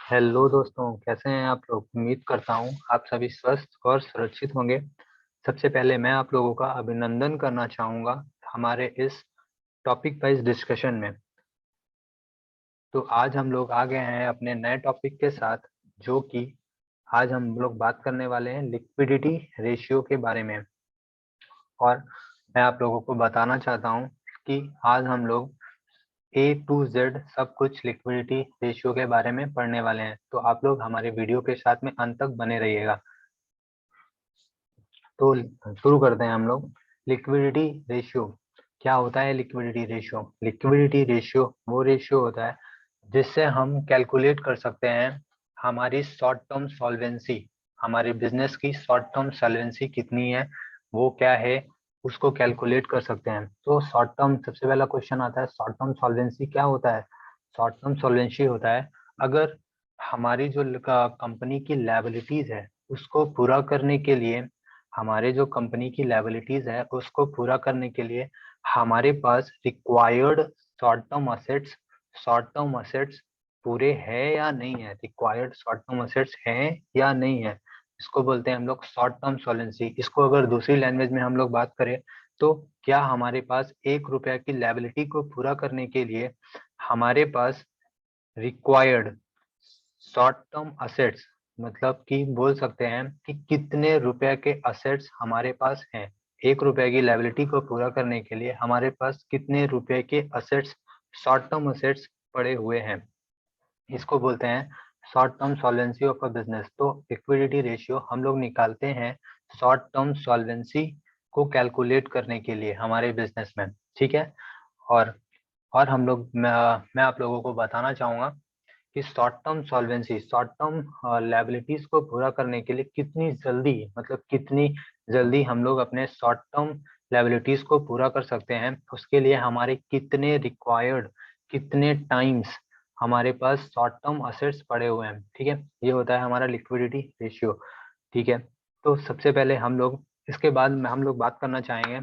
Hello दोस्तों, कैसे हैं आप लोग। उम्मीद करता हूँ आप सभी स्वस्थ और सुरक्षित होंगे। सबसे पहले मैं आप लोगों का अभिनंदन करना चाहूँगा हमारे इस टॉपिक वाइज डिस्कशन में। तो आज हम लोग आ गए हैं अपने नए टॉपिक के साथ, जो कि आज हम लोग बात करने वाले हैं लिक्विडिटी रेशियो के बारे में। और मैं आप लोगों को बताना चाहता हूँ कि आज हम लोग A to Z सब कुछ लिक्विडिटी रेशियो के बारे में पढ़ने वाले हैं। तो आप लोग हमारे वीडियो के साथ में अंत तक बने रहिएगा। तो शुरू करते हैं हम लोग। लिक्विडिटी रेशियो क्या होता है। लिक्विडिटी रेशियो वो रेशियो होता है जिससे हम कैलकुलेट कर सकते हैं हमारी शॉर्ट टर्म सॉल्वेंसी, हमारे बिजनेस की शॉर्ट टर्म सॉल्वेंसी कितनी है, वो क्या है, उसको कैलकुलेट कर सकते हैं। तो शॉर्ट टर्म, सबसे पहला क्वेश्चन आता है शॉर्ट टर्म सॉल्वेंसी क्या होता है। शॉर्ट टर्म सॉल्वेंसी होता है अगर हमारी जो कंपनी की लायबिलिटीज है उसको पूरा करने के लिए, हमारे जो कंपनी की लायबिलिटीज है उसको पूरा करने के लिए हमारे पास रिक्वायर्ड शॉर्ट टर्म असेट्स पूरे हैं या नहीं है, रिक्वायर्ड शॉर्ट टर्म असेट्स हैं या नहीं है। इसको बोलते हैं हम लोग शॉर्ट टर्म सॉल्वेंसी। इसको अगर दूसरी लैंग्वेज में हम लोग बात करें तो क्या हमारे पास 1 रुपया की लायबिलिटी को पूरा करने के लिए हमारे पास रिक्वायर्ड शॉर्ट टर्म असेट्स, मतलब कि बोल सकते हैं कि कितने रुपए के असेट्स हमारे पास हैं। 1 रुपए की लायबिलिटी को पूरा करने के लिए हमारे पास कितने रुपए के असेट्स, शॉर्ट टर्म असेट्स पड़े हुए हैं, इसको बोलते हैं short term solvency of a business. तो लिक्विडिटी रेशियो हम लोग निकालते हैं शॉर्ट टर्म सॉल्वेंसी को कैलकुलेट करने के लिए हमारे बिजनेस में। ठीक है। और और हम लोग मैं आप लोगों को बताना चाहूंगा कि short term solvency, short term liabilities को पूरा करने के लिए कितनी जल्दी, मतलब कितनी जल्दी हम लोग अपने शॉर्ट टर्म लायबिलिटीज को पूरा कर सकते हैं, उसके लिए हमारे कितने रिक्वायर्ड, कितने टाइम्स हमारे पास शॉर्ट टर्म असेट्स पड़े हुए हैं। ठीक है, ये होता है हमारा लिक्विडिटी रेशियो। ठीक है। तो सबसे पहले हम लोग, इसके बाद में हम लोग बात करना चाहेंगे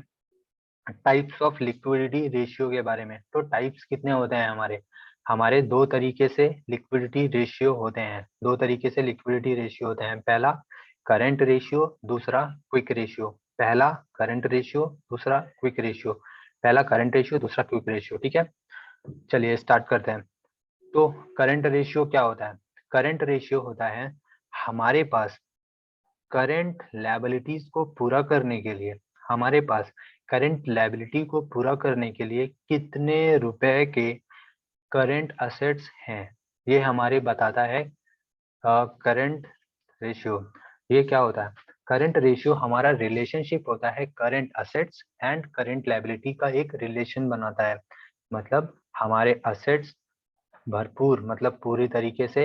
टाइप्स ऑफ लिक्विडिटी रेशियो के बारे में। तो टाइप्स कितने होते हैं हमारे, हमारे दो तरीके से लिक्विडिटी रेशियो होते हैं। दो तरीके से लिक्विडिटी रेशियो होते हैं। पहला करंट रेशियो, दूसरा क्विक रेशियो। पहला करंट रेशियो, दूसरा क्विक रेशियो। पहला करंट रेशियो, दूसरा क्विक रेशियो। ठीक है, चलिए स्टार्ट करते हैं। तो करंट रेशियो क्या होता है। करंट रेशियो होता है हमारे पास करंट लायबिलिटीज को पूरा करने के लिए, हमारे पास करंट लायबिलिटी को पूरा करने के लिए कितने रुपए के करंट असेट्स हैं, ये हमारे बताता है करंट रेशियो। ये क्या होता है, करंट रेशियो हमारा रिलेशनशिप होता है current assets and current liability का, एक रिलेशन बनाता है। मतलब हमारे असेट्स भरपूर, मतलब पूरी तरीके से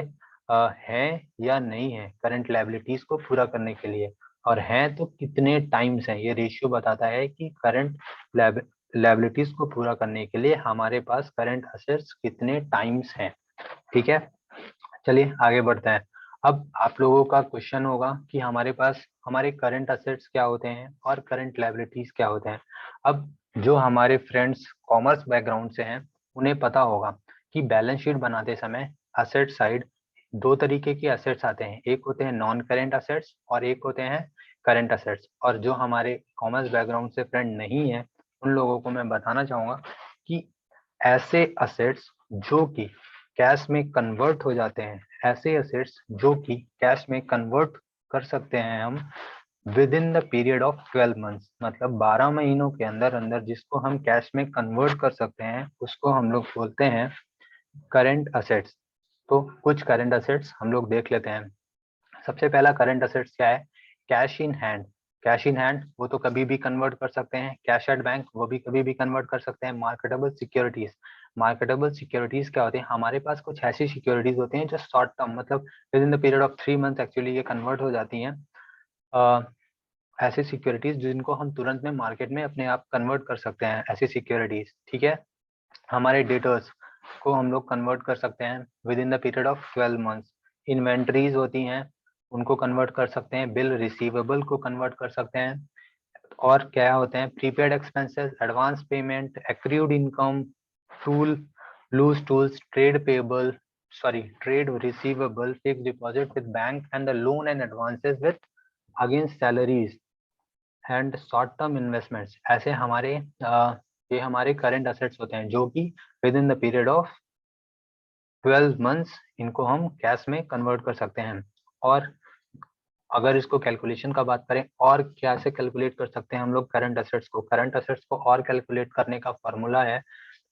है या नहीं है करंट लायबिलिटीज को पूरा करने के लिए, और हैं तो कितने टाइम्स हैं। ये रेशियो बताता है कि करंट लायबिलिटीज को पूरा करने के लिए हमारे पास करंट असेट्स कितने टाइम्स हैं। ठीक है, चलिए आगे बढ़ते हैं। अब आप लोगों का क्वेश्चन होगा कि हमारे पास हमारे करंट असेट्स क्या होते हैं और करंट लायबिलिटीज क्या होते हैं। अब जो हमारे फ्रेंड्स कॉमर्स बैकग्राउंड से हैं उन्हें पता होगा कि बैलेंस शीट बनाते समय असेट साइड दो तरीके के असेट्स आते हैं, एक होते हैं नॉन करेंट असेट्स और एक होते हैं करंट असेट्स। और जो हमारे कॉमर्स बैकग्राउंड से फ्रेंड नहीं है उन लोगों को मैं बताना चाहूंगा कि ऐसे असेट्स जो कि कैश में कन्वर्ट हो जाते हैं, ऐसे असेट्स जो कि कैश में कन्वर्ट कर सकते हैं हम with in the period of 12 months, मतलब 12 महीनों के अंदर अंदर जिसको हम कैश में कन्वर्ट कर सकते हैं उसको हम लोग बोलते हैं करंट असेट्स। तो कुछ करंट असेट्स हम लोग देख लेते हैं। सबसे पहला करंट असेट्स क्या है, cash in hand. Cash in hand वो तो कभी भी कन्वर्ट कर सकते हैं, कैश एट बैंक वो भी कभी भी कन्वर्ट कर सकते हैं। मार्केटेबल सिक्योरिटीज, मार्केटेबल सिक्योरिटीज क्या होती है, हमारे पास कुछ ऐसी सिक्योरिटीज होती हैं जो शॉर्ट टर्म, मतलब with in the period of 3 month actually ये कन्वर्ट हो जाती हैं। ऐसी सिक्योरिटीज जिनको हम तुरंत में मार्केट में अपने आप कन्वर्ट कर सकते हैं, ऐसी सिक्योरिटीज। ठीक है, हमारे डेटर्स को हम लोग कन्वर्ट कर सकते हैं with in the period of 12 months. Inventories होती हैं उनको कन्वर्ट कर सकते हैं, बिल रिसीवेबल को कन्वर्ट कर सकते हैं। और क्या होते हैं, prepaid expenses, advance payment, accrued income, tool loose tools, trade payable, sorry, trade receivable, fixed deposit with bank, and the loan and advances with against salaries and short term investments, ऐसे हमारे ये हमारे करंट असेट्स होते हैं जो कि with in the period of 12 months इनको हम कैश में कन्वर्ट कर सकते हैं। और अगर इसको कैलकुलेशन का बात करें और कैसे कैलकुलेट कर सकते हैं हम लोग करंट असेट्स को और कैलकुलेट करने का फॉर्मूला है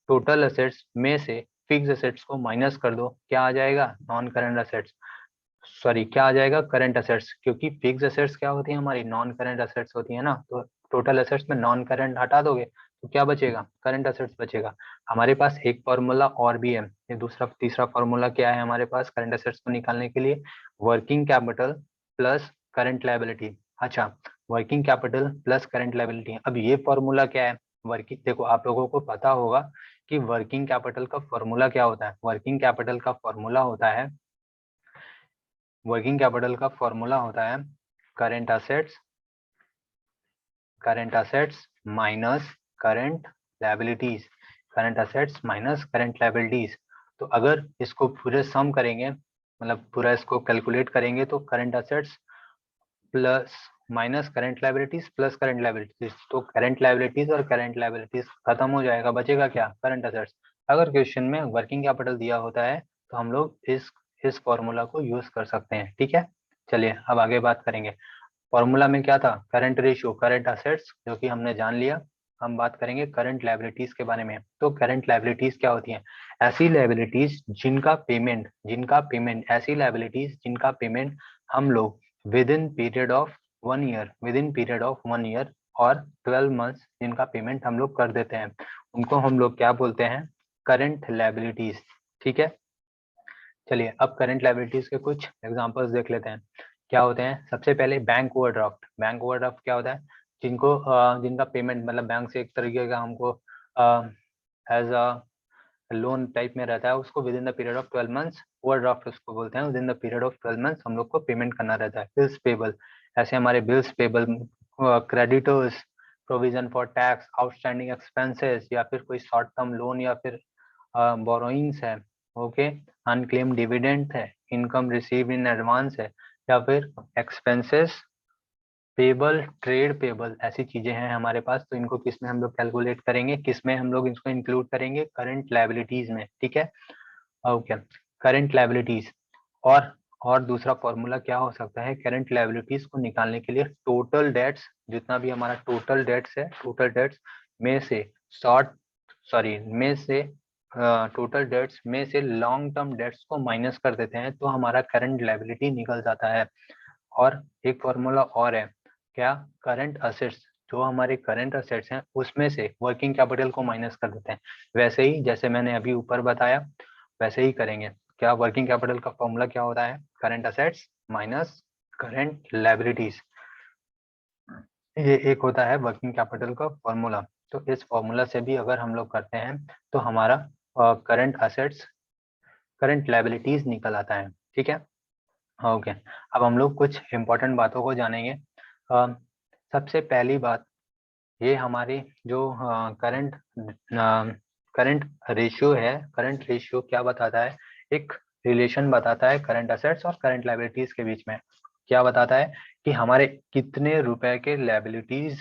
टोटल असेट्स में से फिक्स असेट्स को माइनस कर दो, क्या आ जाएगा, नॉन करंट असेट्स, सॉरी क्या आ जाएगा, करंट असेट्स, क्योंकि फिक्स असेट्स क्या होती है हमारी, नॉन करंट असेट्स होती है ना, तो टोटल असेट्स में नॉन करंट हटा दोगे तो क्या बचेगा, करंट असेट्स बचेगा। हमारे पास एक फॉर्मूला और भी है, ये दूसरा तीसरा फॉर्मूला क्या है हमारे पास करंट असेट्स को निकालने के लिए, working capital plus current liability. अच्छा, working capital plus current liability, अब ये फॉर्मूला क्या है, वर्किंग, देखो आप लोगों को पता होगा कि वर्किंग कैपिटल का फॉर्मूला क्या होता है, वर्किंग कैपिटल का फॉर्मूला होता है, वर्किंग कैपिटल का फॉर्मूला होता है current assets minus current liabilities, current assets minus current liabilities. तो अगर इसको पूरे सम करेंगे, मतलब पूरा इसको कैलकुलेट करेंगे तो current assets plus minus current liabilities plus current liabilities, तो करंट लायबिलिटीज और करंट लायबिलिटीज खत्म हो जाएगा, बचेगा क्या, करंट असेट्स। अगर क्वेश्चन में वर्किंग कैपिटल दिया होता है तो हम लोग इस फॉर्मूला को यूज कर सकते हैं, ठीक है। चलिए अब आगे बात करेंगे, फॉर्मूला में क्या था, करंट रेशियो करंट असेट्स जो कि हमने जान लिया। हम बात करेंगे करंट लायबिलिटीज के बारे में, तो करंट लायबिलिटीज क्या होती हैं, ऐसी लायबिलिटीज जिनका पेमेंट ऐसी लायबिलिटीज जिनका पेमेंट हम लोग with in period of 1 year, और 12 मंथ्स जिनका पेमेंट हम लोग कर देते हैं, उनको हम लोग क्या बोलते हैं, करंट लायबिलिटीज, ठीक है। चलिए अब करंट लायबिलिटीज के कुछ एग्जांपल्स देख लेते हैं, क्या होते हैं। सबसे पहले बैंक ओवरड्राफ्ट, बैंक ओवरड्राफ्ट क्या होता है, जिनका पेमेंट मतलब बैंक से एक तरीके का हमको एज अ लोन टाइप में रहता है, उसको with in the period of 12 months, overdraft उसको बोलते हैं, with in the period of 12 months हम लोग को पेमेंट करना रहता है। बिल्स पेबल, ऐसे हमारे bills payable, creditors, provision for tax, outstanding expenses, या फिर कोई शॉर्ट टर्म लोन या फिर बोरोइंग्स है, ओके, अनक्लेम डिविडेंड है, इनकम रिसीव इन एडवांस है, या फिर एक्सपेंसेस पेबल, ट्रेड पेबल, ऐसी चीजें हैं हमारे पास। तो इनको किस में हम लोग कैलकुलेट करेंगे, किस में हम लोग इसको इंक्लूड करेंगे, करंट लायबिलिटीज में, ठीक है, ओके, करंट लायबिलिटीज। और दूसरा फॉर्मूला क्या हो सकता है करंट लायबिलिटीज को निकालने के लिए, टोटल डेट्स, जितना भी हमारा टोटल डेट्स है, टोटल डेट्स में से शॉर्ट सॉरी में से टोटल डेट्स में से लॉन्ग टर्म डेट्स को माइनस कर देते हैं तो हमारा करंट लायबिलिटी निकल जाता है। और एक फॉर्मूला और है, क्या, करंट असेट्स, जो हमारे करंट असेट्स हैं उसमें से वर्किंग कैपिटल को माइनस कर देते हैं, वैसे ही जैसे मैंने अभी ऊपर बताया वैसे ही करेंगे। क्या वर्किंग कैपिटल का फॉर्मूला क्या होता है, current assets minus current liabilities, ये एक होता है वर्किंग कैपिटल का फॉर्मूला। तो इस फॉर्मूला से भी अगर हम लोग करते हैं तो हमारा करंट असेट्स करंट लायबिलिटीज निकल आता है, ठीक है, ओके। अब हम लोग कुछ इंपॉर्टेंट बातों को जानेंगे। सबसे पहली बात, ये हमारी जो करंट रेशियो है, करंट रेशियो क्या बताता है, एक रिलेशन बताता है करंट असेट्स और करंट लायबिलिटीज के बीच में। क्या बताता है कि हमारे कितने रुपए के लायबिलिटीज,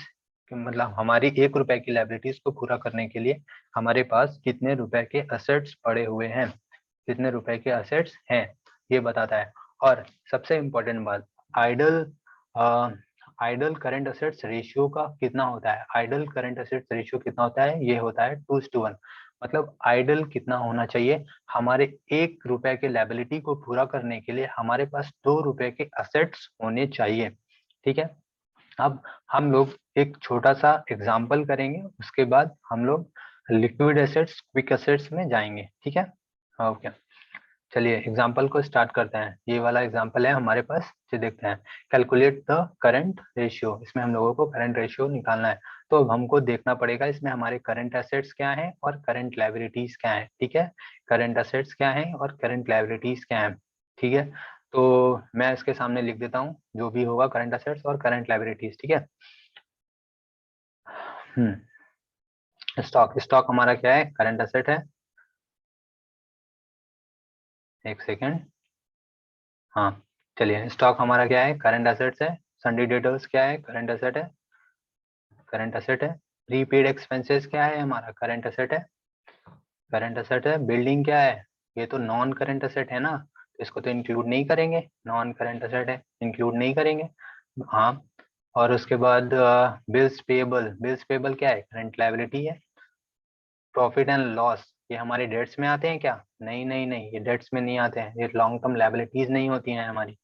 मतलब हमारी 1 रुपए की लायबिलिटीज को पूरा करने के लिए हमारे पास कितने रुपए के असेट्स पड़े हुए हैं, कितने रुपए के असेट्स हैं, ये बताता है। और सबसे इम्पोर्टेंट बात, idle idle current assets ratio का कितना होता है, आइडल करंट असेट्स रेशियो कितना होता है, ये होता है 2:1, मतलब आइडल कितना होना चाहिए, हमारे 1 रुपए के लायबिलिटी को पूरा करने के लिए हमारे पास 2 रुपए के असेट्स होने चाहिए, ठीक है। अब हम लोग एक छोटा सा एग्जाम्पल करेंगे, उसके बाद हम लोग लिक्विड एसेट्स, क्विक एसेट्स में जाएंगे, ठीक है, ओके। चलिए एग्जाम्पल को स्टार्ट करते हैं, ये वाला एग्जाम्पल है हमारे पास, ये देखते हैं, कैलकुलेट द करंट रेशियो, इसमें हम लोगों को करंट रेशियो निकालना है। तो अब हमको देखना पड़ेगा इसमें हमारे करंट एसेट्स क्या हैं और करंट लायबिलिटीज क्या हैं, ठीक है, करंट एसेट्स क्या हैं और करंट लायबिलिटीज क्या हैं, ठीक है। तो मैं इसके सामने लिख देता हूँ जो भी होगा करंट एसेट्स और करंट लायबिलिटीज, ठीक है। स्टॉक, स्टॉक हमारा क्या है, करंट एसेट है, एक सेकेंड, हाँ चलिए, स्टॉक हमारा क्या है, करंट एसेट्स है। सन्डी डेटर्स क्या है, करंट एसेट है, करंट एसेट है। प्रीपेड एक्सपेंसेस क्या है, हमारा करंट एसेट है, करंट एसेट है। बिल्डिंग क्या है, ये तो नॉन करंट एसेट है ना, तो इसको तो इंक्लूड नहीं करेंगे, नॉन करंट एसेट है, इंक्लूड नहीं करेंगे। हाँ, और उसके बाद बिल्स पेबल, बिल्स पेबल क्या है, करंट लायबिलिटी है। प्रॉफिट एंड लॉस, ये हमारे डेट्स में आते हैं क्या, नहीं नहीं नहीं, ये डेट्स में नहीं आते हैं, ये लॉन्ग टर्म लायबिलिटीज नहीं होती हैं हमारी।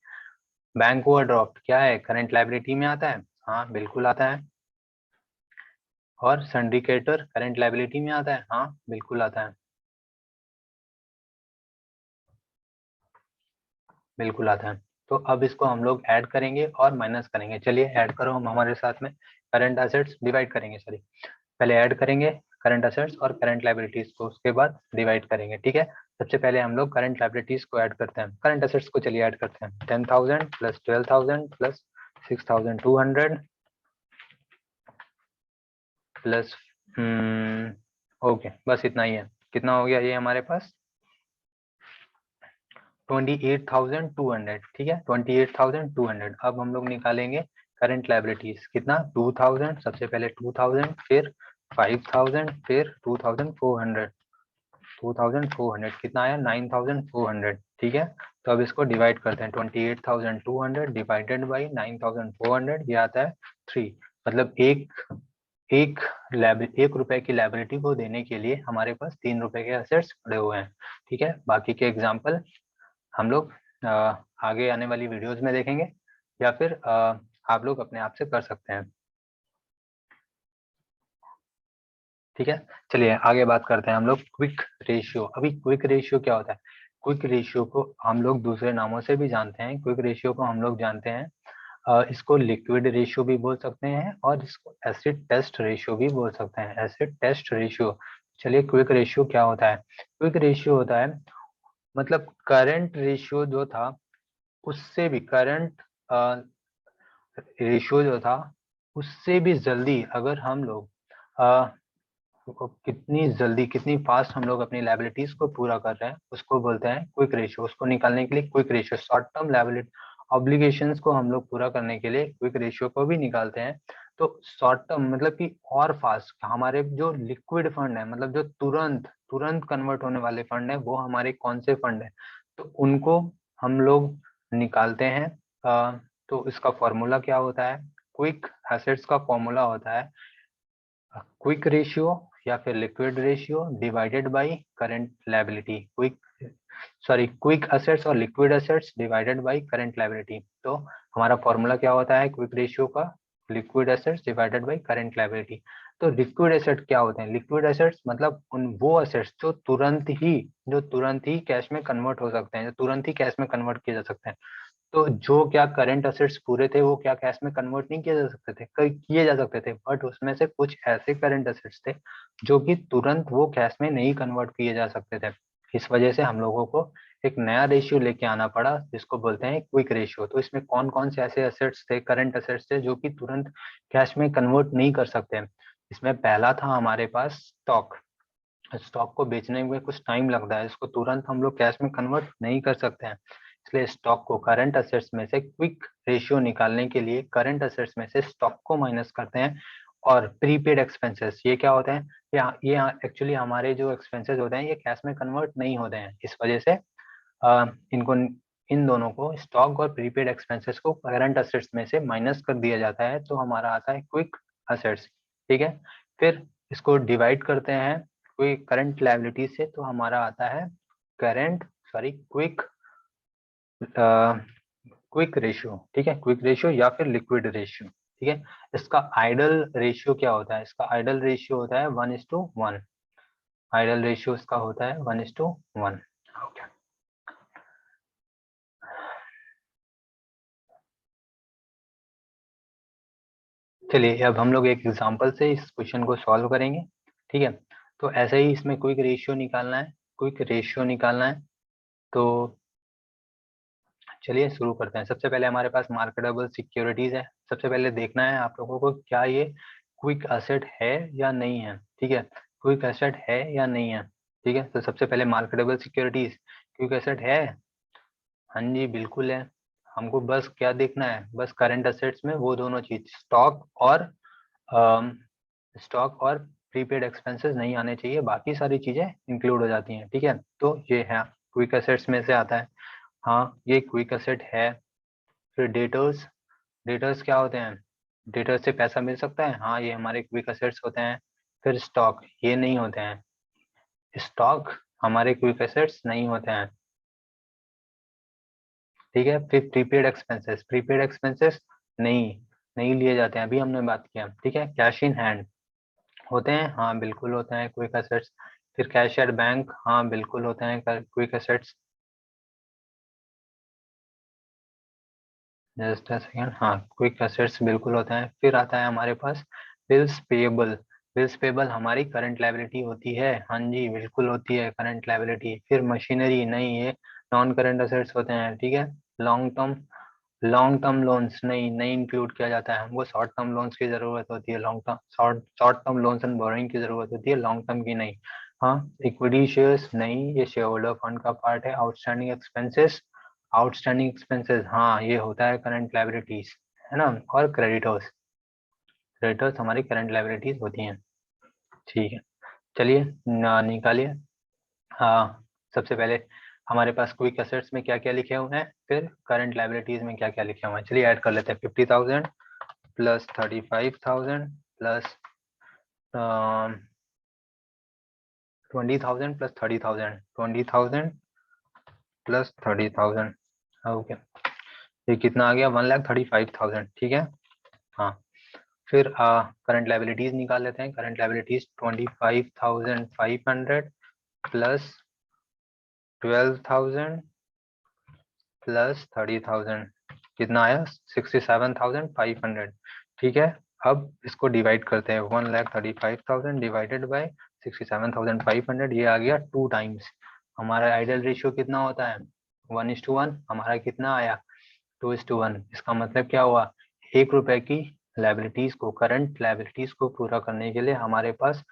बैंक ओवरड्राफ्ट क्या है, करंट लायबिलिटी में आता है, हाँ बिल्कुल आता है। और सिंडिकेटर करंट लायबिलिटी में आता है, हाँ बिल्कुल आता है, बिल्कुल आता है। तो अब इसको हम लोग ऐड करेंगे और माइनस करेंगे। चलिए ऐड करो हम हमारे साथ में, करंट एसेट्स डिवाइड करेंगे, सॉरी, पहले ऐड करेंगे करंट एसेट्स और करंट लायबिलिटीज को, उसके बाद डिवाइड करेंगे, ठीक है। सबसे पहले हम लोग करंट लायबिलिटीज को ऐड करते हैं, करंट एसेट्स को चलिए ऐड करते हैं। 10,000 प्लस 12,000 प्लस 6,200 प्लस, ओके बस इतना ही है। कितना हो गया ये हमारे पास, 28,200, ठीक है, 28,200। अब हम लोग निकालेंगे करंट लायबिलिटीज, कितना, 2,000, सबसे पहले 2,000, फिर 5,000, फिर 2,400, 2,400 कितना आया, 9,400, ठीक है। तो अब इसको डिवाइड करते हैं, 28,200 डिवाइडेड बाई 9,400, ये आता है 3। मतलब एक एक रुपए की लायबिलिटी को देने के लिए हमारे पास 3 रुपए के एसेट्स पड़े हुए हैं, ठीक है। बाकी के एग्जाम्पल हम लोग आगे आने वाली वीडियोस में देखेंगे, या फिर आप लोग अपने आप से कर सकते हैं, ठीक है। चलिए आगे बात करते हैं हम लोग क्विक रेशियो। अभी क्विक रेशियो क्या होता है, क्विक रेशियो को हम लोग दूसरे नामों से भी जानते हैं। क्विक रेशियो को हम लोग जानते हैं, इसको लिक्विड रेशियो भी बोल सकते हैं और इसको एसिड टेस्ट रेशियो भी बोल सकते हैं, एसिड टेस्ट रेशियो। चलिए क्विक रेशियो क्या होता है, क्विक रेशियो होता है मतलब करंट रेशियो जो था उससे भी, करंट रेशियो जो था उससे भी जल्दी अगर हम लोग कितनी जल्दी, कितनी फास्ट हम लोग अपनी लायबिलिटीज को पूरा कर रहे हैं, उसको बोलते हैं क्विक रेशियो। उसको निकालने के लिए quick ratio, short term liability obligations को हम लोग पूरा करने के लिए क्विक रेशियो को भी निकालते हैं। तो शॉर्ट टर्म मतलब कि और फास्ट, हमारे जो लिक्विड फंड है, मतलब जो तुरंत तुरंत कन्वर्ट होने वाले फंड है, वो हमारे कौन से फंड है, तो उनको हम लोग निकालते हैं। तो इसका फॉर्मूला क्या होता है, क्विक एसेट्स का फॉर्मूला होता है क्विक रेशियो या फिर liquid ratio divided by current liability, quick assets और liquid assets divided by current liability. तो हमारा फॉर्मूला क्या होता है क्विक रेशियो का, liquid assets divided by current liability. तो लिक्विड एसेट क्या होते हैं, लिक्विड एसेट्स मतलब उन वो एसेट्स जो तुरंत ही कैश में कन्वर्ट हो सकते हैं, जो तुरंत ही कैश में कन्वर्ट किए जा सकते हैं। तो जो क्या करंट असेट्स पूरे थे वो क्या कैश में कन्वर्ट नहीं किए जा सकते थे, किए जा सकते थे, बट उसमें से कुछ ऐसे करंट असेट्स थे जो कि तुरंत वो कैश में नहीं कन्वर्ट किए जा सकते थे। इस वजह से हम लोगों को एक नया रेशियो लेके आना पड़ा जिसको बोलते हैं क्विक रेशियो। तो इसमें कौन कौन से ऐसे असेट्स थे, करंट असेट्स थे जो कि तुरंत कैश में कन्वर्ट नहीं कर सकते। इसमें पहला था हमारे पास स्टॉक। स्टॉक को बेचने में कुछ टाइम लगता है, इसको तुरंत हम लोग कैश में कन्वर्ट नहीं कर सकते हैं, इसलिए स्टॉक को करंट असेट्स में से क्विक रेशियो निकालने के लिए करंट असेट्स में से स्टॉक को माइनस करते हैं। और प्रीपेड एक्सपेंसेस ये क्या होते हैं, ये एक्चुअली हमारे जो एक्सपेंसेस होते हैं ये कैश में कन्वर्ट नहीं होते हैं, इस वजह से इनको, इन दोनों को, स्टॉक और प्रीपेड एक्सपेंसेस को करंट असेट्स में से माइनस कर दिया जाता है, तो हमारा आता है क्विक असेट्स, ठीक है। फिर इसको डिवाइड करते हैं कोई करंट लायबिलिटी से, तो हमारा आता है करंट, सॉरी, क्विक रेशियो, ठीक है, क्विक रेशियो या फिर लिक्विड रेशियो, ठीक है। इसका आइडल रेशियो क्या होता है, इसका आइडल रेशियो होता है 1:1, आइडल रेशियो इसका होता है 1:1। ओके, चलिए अब हम लोग एक एग्जांपल से इस क्वेश्चन को सॉल्व करेंगे, ठीक है। तो ऐसे ही इसमें क्विक रेशियो निकालना है, क्विक रेशियो निकालना है। तो चलिए शुरू करते हैं। सबसे पहले हमारे पास मार्केटेबल सिक्योरिटीज है, सबसे पहले देखना है आप लोगों को क्या ये क्विक एसेट है या नहीं है, ठीक है, क्विक एसेट है या नहीं है, ठीक है। तो सबसे पहले मार्केटेबल सिक्योरिटीज, क्विक एसेट है? हाँ जी बिल्कुल है। हमको बस क्या देखना है, बस करंट एसेट्स में वो दोनों चीज स्टॉक और प्रीपेड एक्सपेंसेस नहीं आने चाहिए, बाकी सारी चीजें इंक्लूड हो जाती हैं। ठीक है, तो ये है क्विक एसेट्स में से आता है। हाँ ये क्विक एसेट है। फिर डेटर्स, डेटर्स क्या होते हैं? डेटर्स से पैसा मिल सकता है, हाँ ये हमारे क्विक एसेट्स होते हैं। फिर स्टॉक, ये नहीं होते हैं, स्टॉक हमारे क्विक एसेट्स नहीं होते हैं। ठीक है, फिर प्रीपेड एक्सपेंसेस, प्रीपेड एक्सपेंसेस नहीं नहीं लिए जाते हैं, अभी हमने बात किया। ठीक है, कैश इन हैंड होते हैं, हाँ बिल्कुल होते हैं क्विक एसेट्स। फिर कैश एट बैंक, हाँ बिल्कुल होते हैं quick assets. Just a second, हाँ क्विक एसेट्स बिल्कुल होते हैं। फिर आता है हमारे पास बिल्स पेएबल, बिल्स पेएबल हमारी करंट लायबिलिटी होती है, हाँ जी बिल्कुल होती है करंट लायबिलिटी। फिर मशीनरी नहीं, ये नॉन करंट एसेट्स होते हैं। ठीक है, लॉन्ग टर्म लोन्स नहीं नहीं इंक्लूड किया जाता है, हमको शॉर्ट टर्म लोन्स की जरूरत होती है, long term short term loans and borrowing की जरूरत होती है, लॉन्ग टर्म की नहीं। हाँ इक्विटी शेयर्स नहीं, ये शेयर होल्डर फंड का पार्ट है। आउटस्टैंडिंग एक्सपेंसेस, आउटस्टैंडिंग एक्सपेंसेस हाँ ये होता है करंट लायबिलिटीज, है ना। और क्रेडिटर्स, क्रेडिटर्स हमारी करंट लायबिलिटीज होती हैं। ठीक है, चलिए निकालिए। हाँ सबसे पहले हमारे पास क्विक एसेट्स में क्या क्या लिखे हुए हैं, फिर करंट लायबिलिटीज में क्या क्या लिखे हुए हैं, चलिए ऐड कर लेते हैं। 50,000 plus 35,000 plus 20,000 plus 30,000, 20,000 plus 30,000। Okay, ये कितना आ गया? 1,35,000। ठीक है, हाँ फिर करंट लायबिलिटीज निकाल लेते हैं। करंट लायबिलिटीज 25,500 प्लस 12,000 प्लस 30,000, कितना आया? 67,500। ठीक है, अब इसको डिवाइड करते हैं। 1,35,000 डिवाइडेड बाय 67,500, ये आ गया 2 टाइम्स। हमारा आइडियल रेशियो कितना होता है? 1:1। हमारा कितना आया? 2:1। इसका मतलब क्या हुआ? 1 रुपए की लाइबिलिटीज को, करंट लाइबिलिटीज को पूरा करने के लिए हमारे पास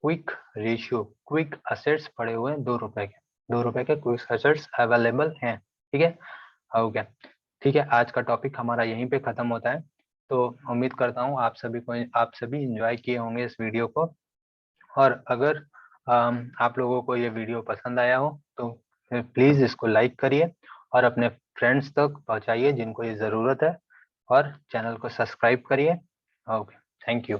क्विक रेशियो, क्विक असेट्स पड़े हुए हैं 2 रुपए के, 2 रुपए के क्विक असेट्स अवेलेबल हैं। ठीक है, हो गया। ठीक है, आज का टॉपिक हमारा यहीं पे खत्म होता है। तो उम्मीद करता हूँ आप सभी इंजॉय किए होंगे इस वीडियो को। और अगर आप लोगों को ये वीडियो पसंद आया हो तो प्लीज़ इसको लाइक करिए और अपने फ्रेंड्स तक पहुंचाइए जिनको ये ज़रूरत है, और चैनल को सब्सक्राइब करिए। Okay, thank you.